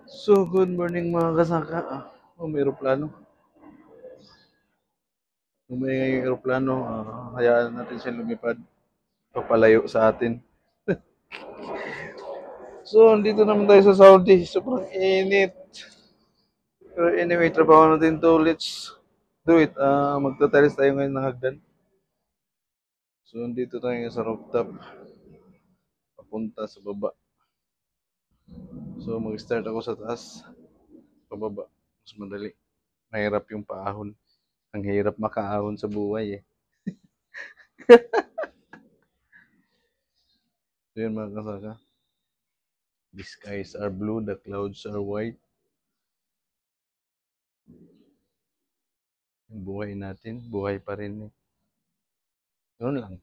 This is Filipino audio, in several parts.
So, good morning mga kasaka. May aeroplano. Umingay yung aeroplano. Hayaan natin siya lumipad. Papalayo sa atin. So, andito naman tayo sa Saudi. Sobrang init. Pero anyway, trabaho natin to. Let's do it. Magtatalis tayo ngayon ng hagdan. So, andito tayo sa rooftop. Papunta sa baba. So, mag-start ako sa taas. Pababa. Mas madali. Mahirap yung paahon. Ang hirap makaahon sa buhay eh. So, yun mga kasaka. The skies are blue, the clouds are white. Yung buhay natin, buhay pa rin eh. Ganun lang.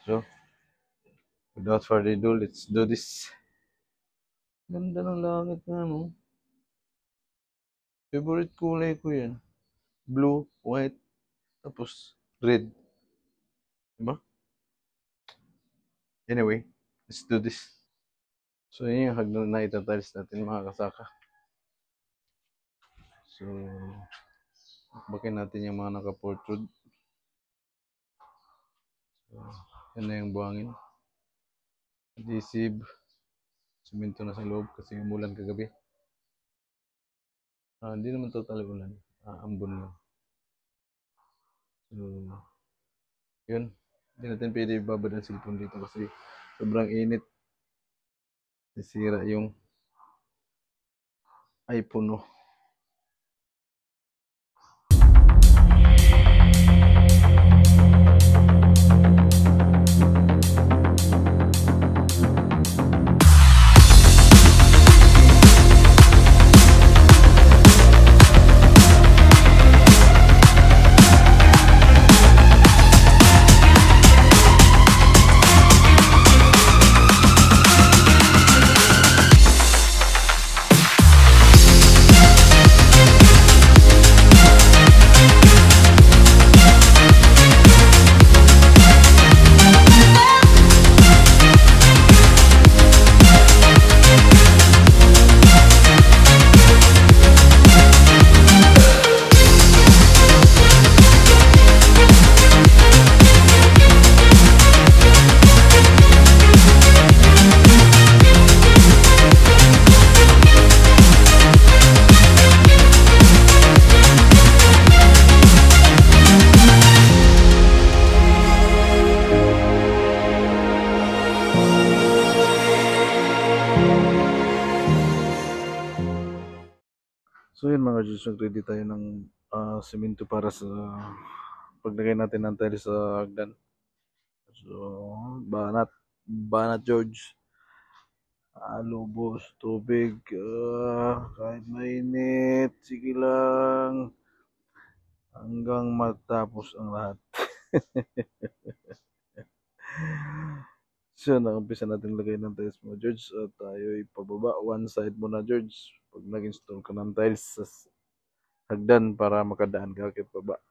So, without further ado, let's do this. Ganda ng langit nga, no? Favorite kulay ko yan. Blue, white, tapos red. Diba? Anyway, let's do this. So, yun yung hagdan na itatalis natin mga kasaka. So, bakin natin yung mga naka-portrude. So, yan na yung buhangin. Adhesive. Siminto na sa loob kasi umulan kagabi. Hindi naman total ulan. Ambon lang. So, yun. Hindi natin pwede ibabad ang cellphone dito kasi sobrang init. Nasira yung iPhone, no? So yun mga Diyos, ready tayo ng semento para sa paglagay natin ng tiles sa hagdan. So, banat George. Lubos, tubig, kahit mainit, sige lang. Hanggang matapos ang lahat. So, umpisa natin lagay ng tiles mo, George. At tayo ipababa. One side muna, George. Pag nag-install ka ng tiles sa hagdan para makadaan ka kahit baba.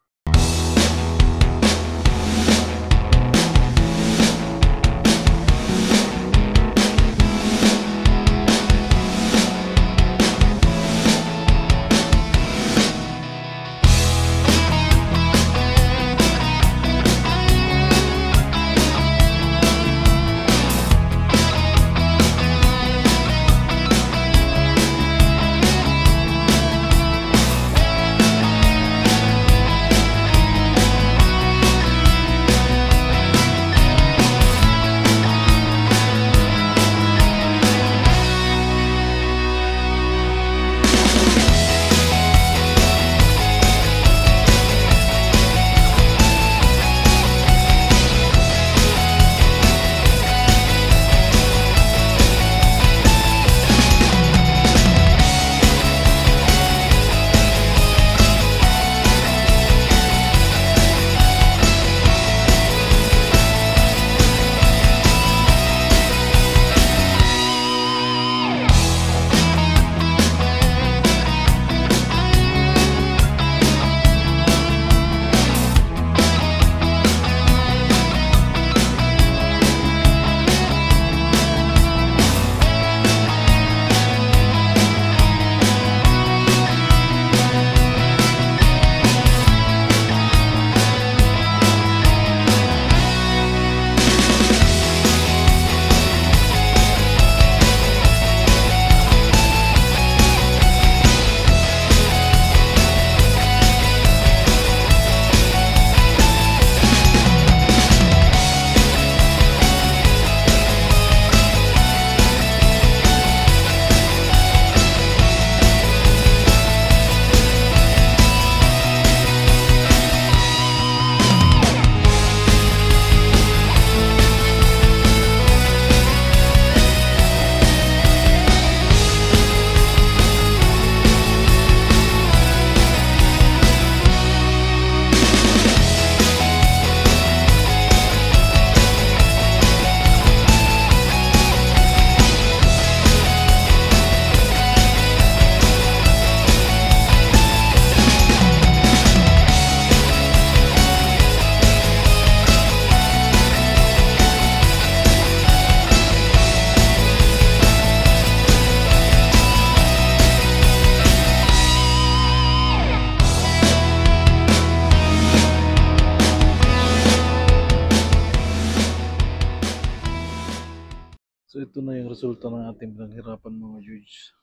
So ito na yung resulta ng ating pinaghirapan mga George.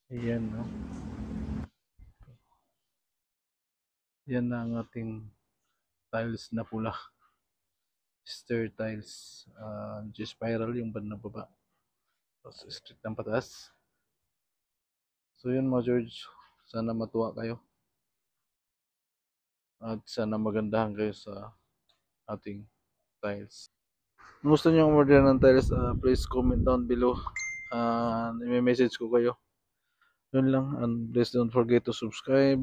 Ayan, no? Yan na ang ating tiles na pula. Stair tiles. Spiral yung bandang baba. Tapos straight ng pataas. So yun mga George. Sana matuwa kayo. At sana magandahan kayo sa ating tiles. Kung gusto nyo umorder ng tiles, please comment down below. I-message ko kayo. Yun lang. And please don't forget to subscribe.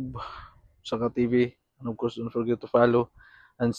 Saka TV. And of course, don't forget to follow. And